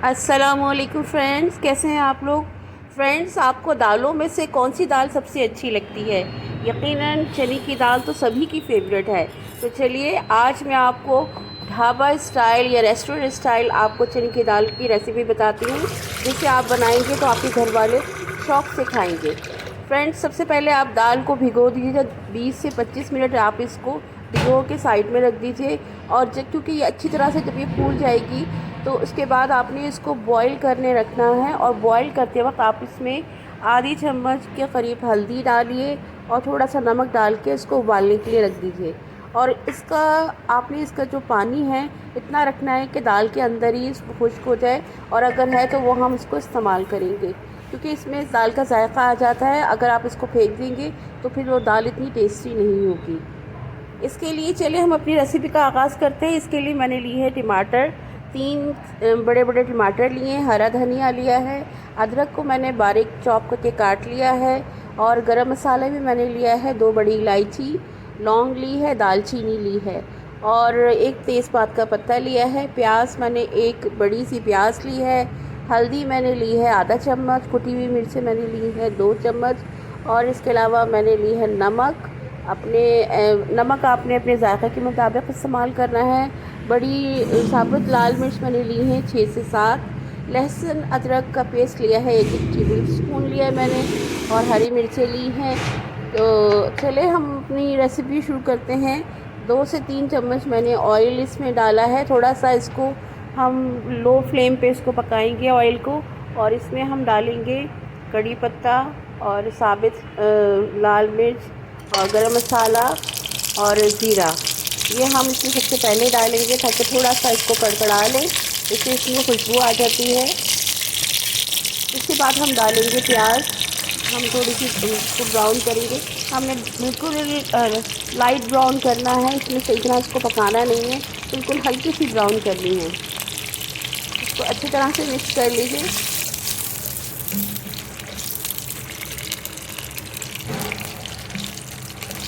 अस्सलामुअलैकुम फ्रेंड्स, कैसे हैं आप लोग। फ्रेंड्स, आपको दालों में से कौन सी दाल सबसे अच्छी लगती है। यकीनन चने की दाल तो सभी की फेवरेट है। तो चलिए आज मैं आपको ढाबा स्टाइल या रेस्टोरेंट स्टाइल आपको चने की दाल की रेसिपी बताती हूँ, जिसे आप बनाएंगे तो आपके घर वाले शौक़ से खाएंगे। फ्रेंड्स, सबसे पहले आप दाल को भिगो दीजिए 20 से 25 मिनट। आप इसको भिगो के साइड में रख दीजिए। और जब क्योंकि ये अच्छी तरह से जब ये फूल जाएगी तो उसके बाद आपने इसको बॉईल करने रखना है। और बॉईल करते वक्त आप इसमें आधी चम्मच के करीब हल्दी डालिए और थोड़ा सा नमक डाल के इसको उबालने के लिए रख दीजिए। और इसका जो पानी है इतना रखना है कि दाल के अंदर ही खुश्क हो जाए, और अगर है तो वो हम इसको इस्तेमाल करेंगे, क्योंकि इसमें इस दाल का जायका आ जाता है। अगर आप इसको फेंक देंगे तो फिर वो दाल इतनी टेस्टी नहीं होगी। इसके लिए चलिए हम अपनी रेसिपी का आगाज़ करते हैं। इसके लिए मैंने ली है टमाटर, 3 बड़े बड़े टमाटर लिए हैं, हरा धनिया लिया है, अदरक को मैंने बारीक चॉप करके काट लिया है, और गरम मसाला भी मैंने लिया है, 2 बड़ी इलायची, लौंग ली है, दालचीनी ली है, और एक तेज़पात का पत्ता लिया है। प्याज मैंने 1 बड़ी सी प्याज ली है। हल्दी मैंने ली है आधा चम्मच, कुटी हुई मिर्चें मैंने ली है 2 चम्मच, और इसके अलावा मैंने ली है नमक। नमक आपने अपने जायक़े के मुताबिक इस्तेमाल करना है। बड़ी साबुत लाल मिर्च मैंने ली है 6 से 7। लहसुन अदरक का पेस्ट लिया है 1 टेबल स्पून लिया है मैंने, और हरी मिर्चें ली हैं। तो चले हम अपनी रेसिपी शुरू करते हैं। 2 से 3 चम्मच मैंने ऑयल इसमें डाला है। थोड़ा सा इसको हम लो फ्लेम पे इसको पकाएंगे ऑयल को, और इसमें हम डालेंगे कड़ी पत्ता और साबित लाल मिर्च और गरम मसाला और ज़ीरा। ये हम इसमें सबसे पहले डालेंगे ताकि थोड़ा सा इसको कड़कड़ा लें, इससे इसमें खुशबू आ जाती है। इसके बाद हम डालेंगे प्याज। हम थोड़ी सी इसको ब्राउन करेंगे। हमने बिल्कुल लाइट ब्राउन करना है, इसमें से इतना इसको पकाना नहीं है, बिल्कुल हल्की सी ब्राउन करनी है। इसको अच्छी तरह से मिक्स कर लीजिए।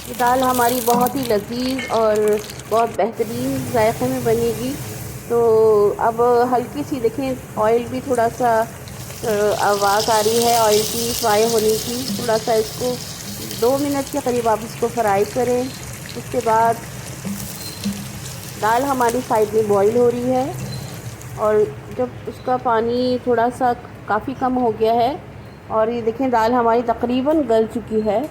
ये दाल हमारी बहुत ही लजीज और बहुत बेहतरीन जायक़े में बनेगी। तो अब हल्की सी देखें, ऑयल भी थोड़ा सा आवाज़ आ रही है ऑयल की फ्राई होने की। थोड़ा सा इसको 2 मिनट के करीब आप इसको फ्राई करें। उसके बाद दाल हमारी साइड में बॉईल हो रही है, और जब उसका पानी थोड़ा सा काफ़ी कम हो गया है, और ये देखें दाल हमारी तकरीबन गल चुकी है,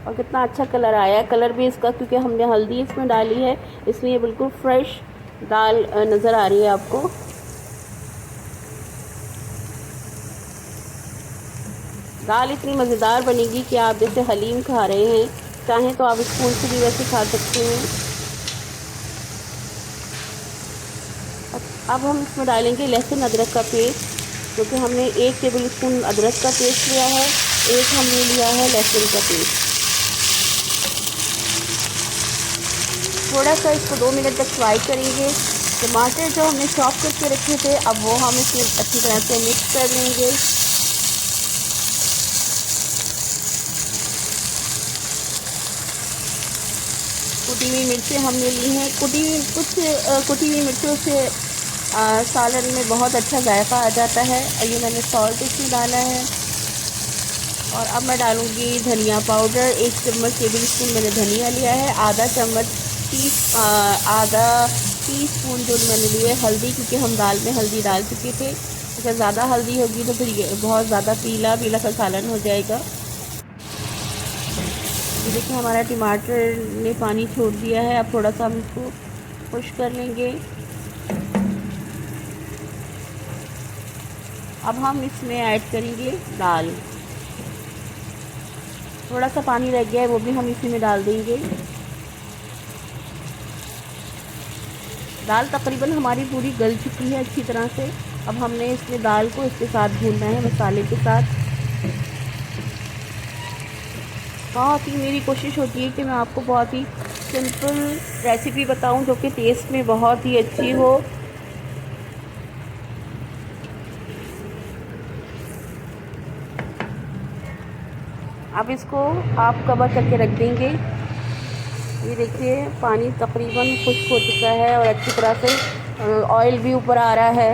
और कितना अच्छा कलर आया है। कलर भी इसका, क्योंकि हमने हल्दी इसमें डाली है, इसलिए बिल्कुल फ्रेश दाल नज़र आ रही है आपको। दाल इतनी मज़ेदार बनेगी कि आप जैसे हलीम खा रहे हैं, चाहें तो आप स्पून से भी वैसे खा सकते हैं। अब हम इसमें डालेंगे लहसुन अदरक का पेस्ट, क्योंकि हमने 1 टेबल स्पून अदरक का पेस्ट लिया है, 1 हमने लिया है लहसुन का पेस्ट। थोड़ा सा इसको 2 मिनट तक फ्राई करेंगे। टमाटर जो हमने चॉप करके रखे थे, अब वो हम इसमें अच्छी तरह से मिक्स कर लेंगे। कुटी हुई मिर्चें हमने ली हैं। कुटी हुई मिर्चों से सालन में बहुत अच्छा जायका आ जाता है। और ये मैंने सॉल्ट इसमें डाला है, और अब मैं डालूँगी धनिया पाउडर। 1 चम्मच टेबल स्पून मैंने धनिया लिया है, आधा टीस्पून जो मैंने लिए हल्दी, क्योंकि हम दाल में हल्दी डाल चुके थे। अगर ज़्यादा हल्दी होगी तो फिर ये बहुत ज़्यादा पीला पीला सा सालन हो जाएगा। ये देखिए हमारा टमाटर ने पानी छोड़ दिया है। अब थोड़ा सा हम इसको खुश कर लेंगे। अब हम इसमें ऐड करेंगे दाल। थोड़ा सा पानी रह गया है, वो भी हम इसी में डाल देंगे। दाल तकरीबन हमारी पूरी गल चुकी है अच्छी तरह से। अब हमने इसमें दाल को इसके साथ भूनना है, मसाले के साथ। बहुत ही मेरी कोशिश होती है कि मैं आपको बहुत ही सिंपल रेसिपी बताऊं, जो कि टेस्ट में बहुत ही अच्छी हो। अब इसको आप कवर करके रख देंगे। ये देखिए पानी तकरीबन खुश्क हो चुका है और अच्छी तरह से ऑयल भी ऊपर आ रहा है।